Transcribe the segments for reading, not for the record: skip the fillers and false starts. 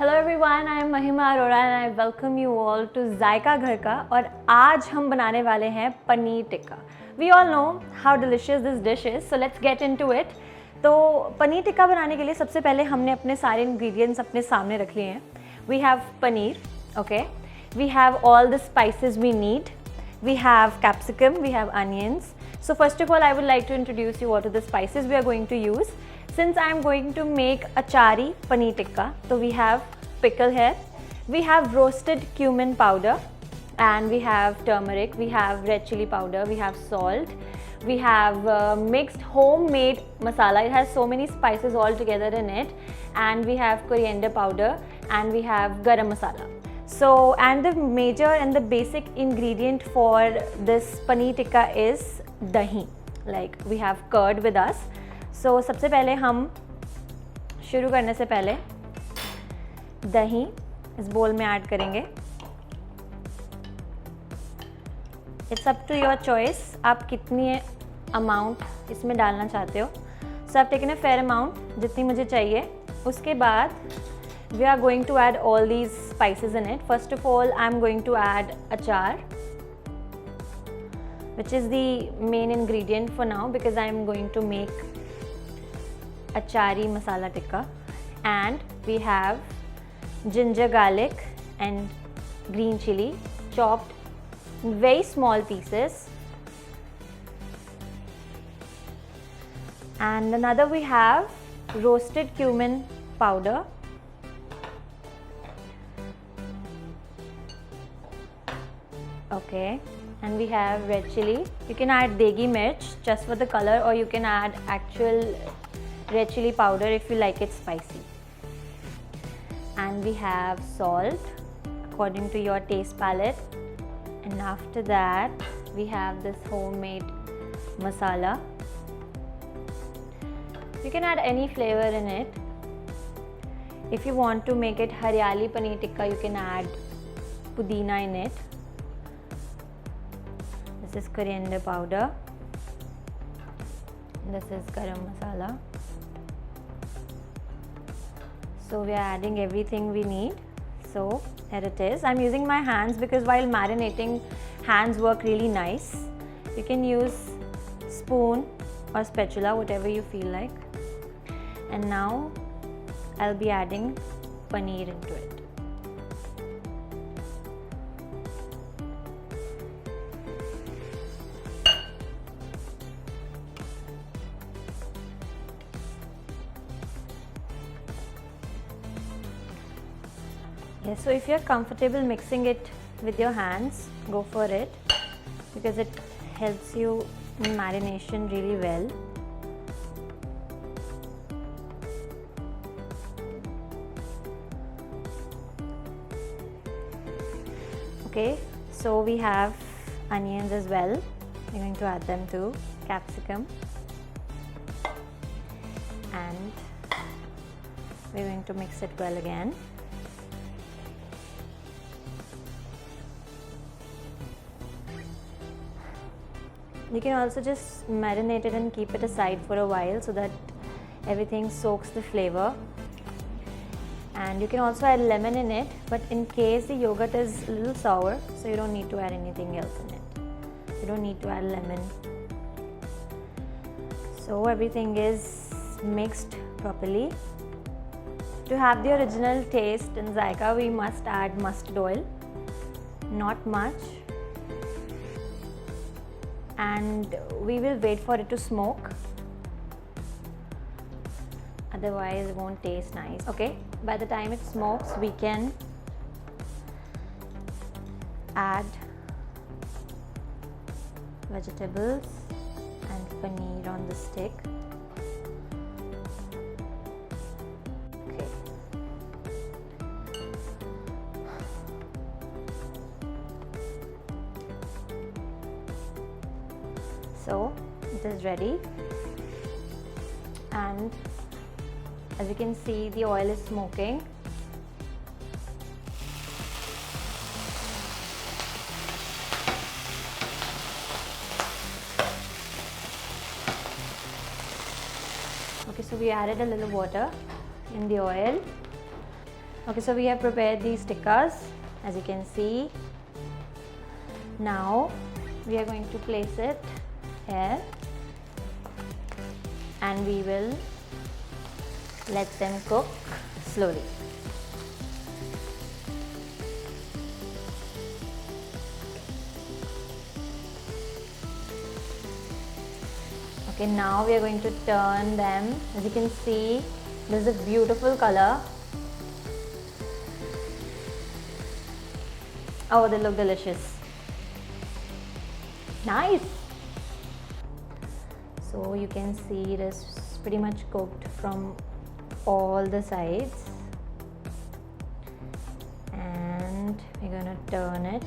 Hello everyone, I am Mahima Arora and I welcome you all to Zaika घर का। और आज हम बनाने वाले हैं paneer tikka. We all know how delicious this dish is, so let's get into it. तो पनीर टिक्का बनाने के लिए सबसे पहले हमने अपने सारे इंग्रेडिएंट्स अपने सामने रख लिए हैं। We have paneer, okay, we have all the spices we need, we have capsicum, we have onions. So first of all, I would like to introduce you what are the spices we are going to use. Since I am going to make achari paneer tikka, so we have pickle here, we have roasted cumin powder, and we have turmeric, we have red chili powder, we have salt, we have mixed homemade masala. It has so many spices all together in it, and we have coriander powder, and we have garam masala. So, and the major and the basic ingredient for this paneer tikka is dahi. Like we have curd with us. So सबसे पहले हम शुरू करने से पहले दही इस बोल में ऐड करेंगे. It's up to your choice. आप कितनी अमाउंट इसमें डालना चाहते हो. So I've taken a fair amount, जितनी मुझे चाहिए. उसके बाद we are going to add all these spices in it. First of all, I'm going to add achar, which is the main ingredient for now because I'm going to make achari masala tikka. And we have ginger, garlic and green chili chopped in very small pieces. And another we have roasted cumin powder. Okay, and we have red chili. You can add degi mirch just for the color, or you can add actual red chili powder if you like it spicy. And we have salt according to your taste palette. And after that we have this homemade masala. You can add any flavor in it. If you want to make it haryali paneer tikka, you can add pudina in it. This is coriander powder, this is garam masala. So we are adding everything we need. So here it is. I'm using my hands because while marinating, hands work really nice. You can use spoon or spatula, whatever you feel like. And now I'll be adding paneer into it. Yes, so if you're comfortable mixing it with your hands, go for it because it helps you in marination really well. Okay, so we have onions as well. We're going to add them too, capsicum, and we're going to mix it well again. You can also just marinate it and keep it aside for a while so that everything soaks the flavor. And you can also add lemon in it, but in case the yogurt is a little sour, so you don't need to add anything else in it. You don't need to add lemon. So everything is mixed properly. To have the original taste in Zaika, we must add mustard oil. Not much. And we will wait for it to smoke, otherwise it won't taste nice. Okay, by the time it smokes, we can add vegetables and paneer on the stick. Okay. So it is ready, and as you can see, the oil is smoking. Okay, so we added a little water in the oil. Okay, so we have prepared these tikkas, as you can see. Now we are going to place it here and we will let them cook slowly. Okay, now we are going to turn them. As you can see, this is a beautiful color. Oh, they look delicious. Nice. So you can see it is pretty much cooked from all the sides, and we're gonna turn it.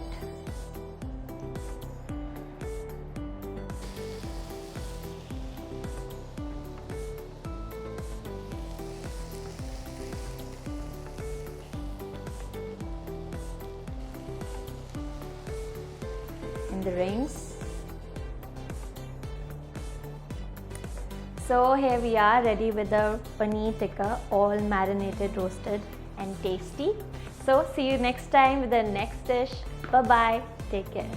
In the rings. So here we are ready with the paneer tikka, all marinated, roasted and tasty. So see you next time with the next dish. Bye bye. Take care.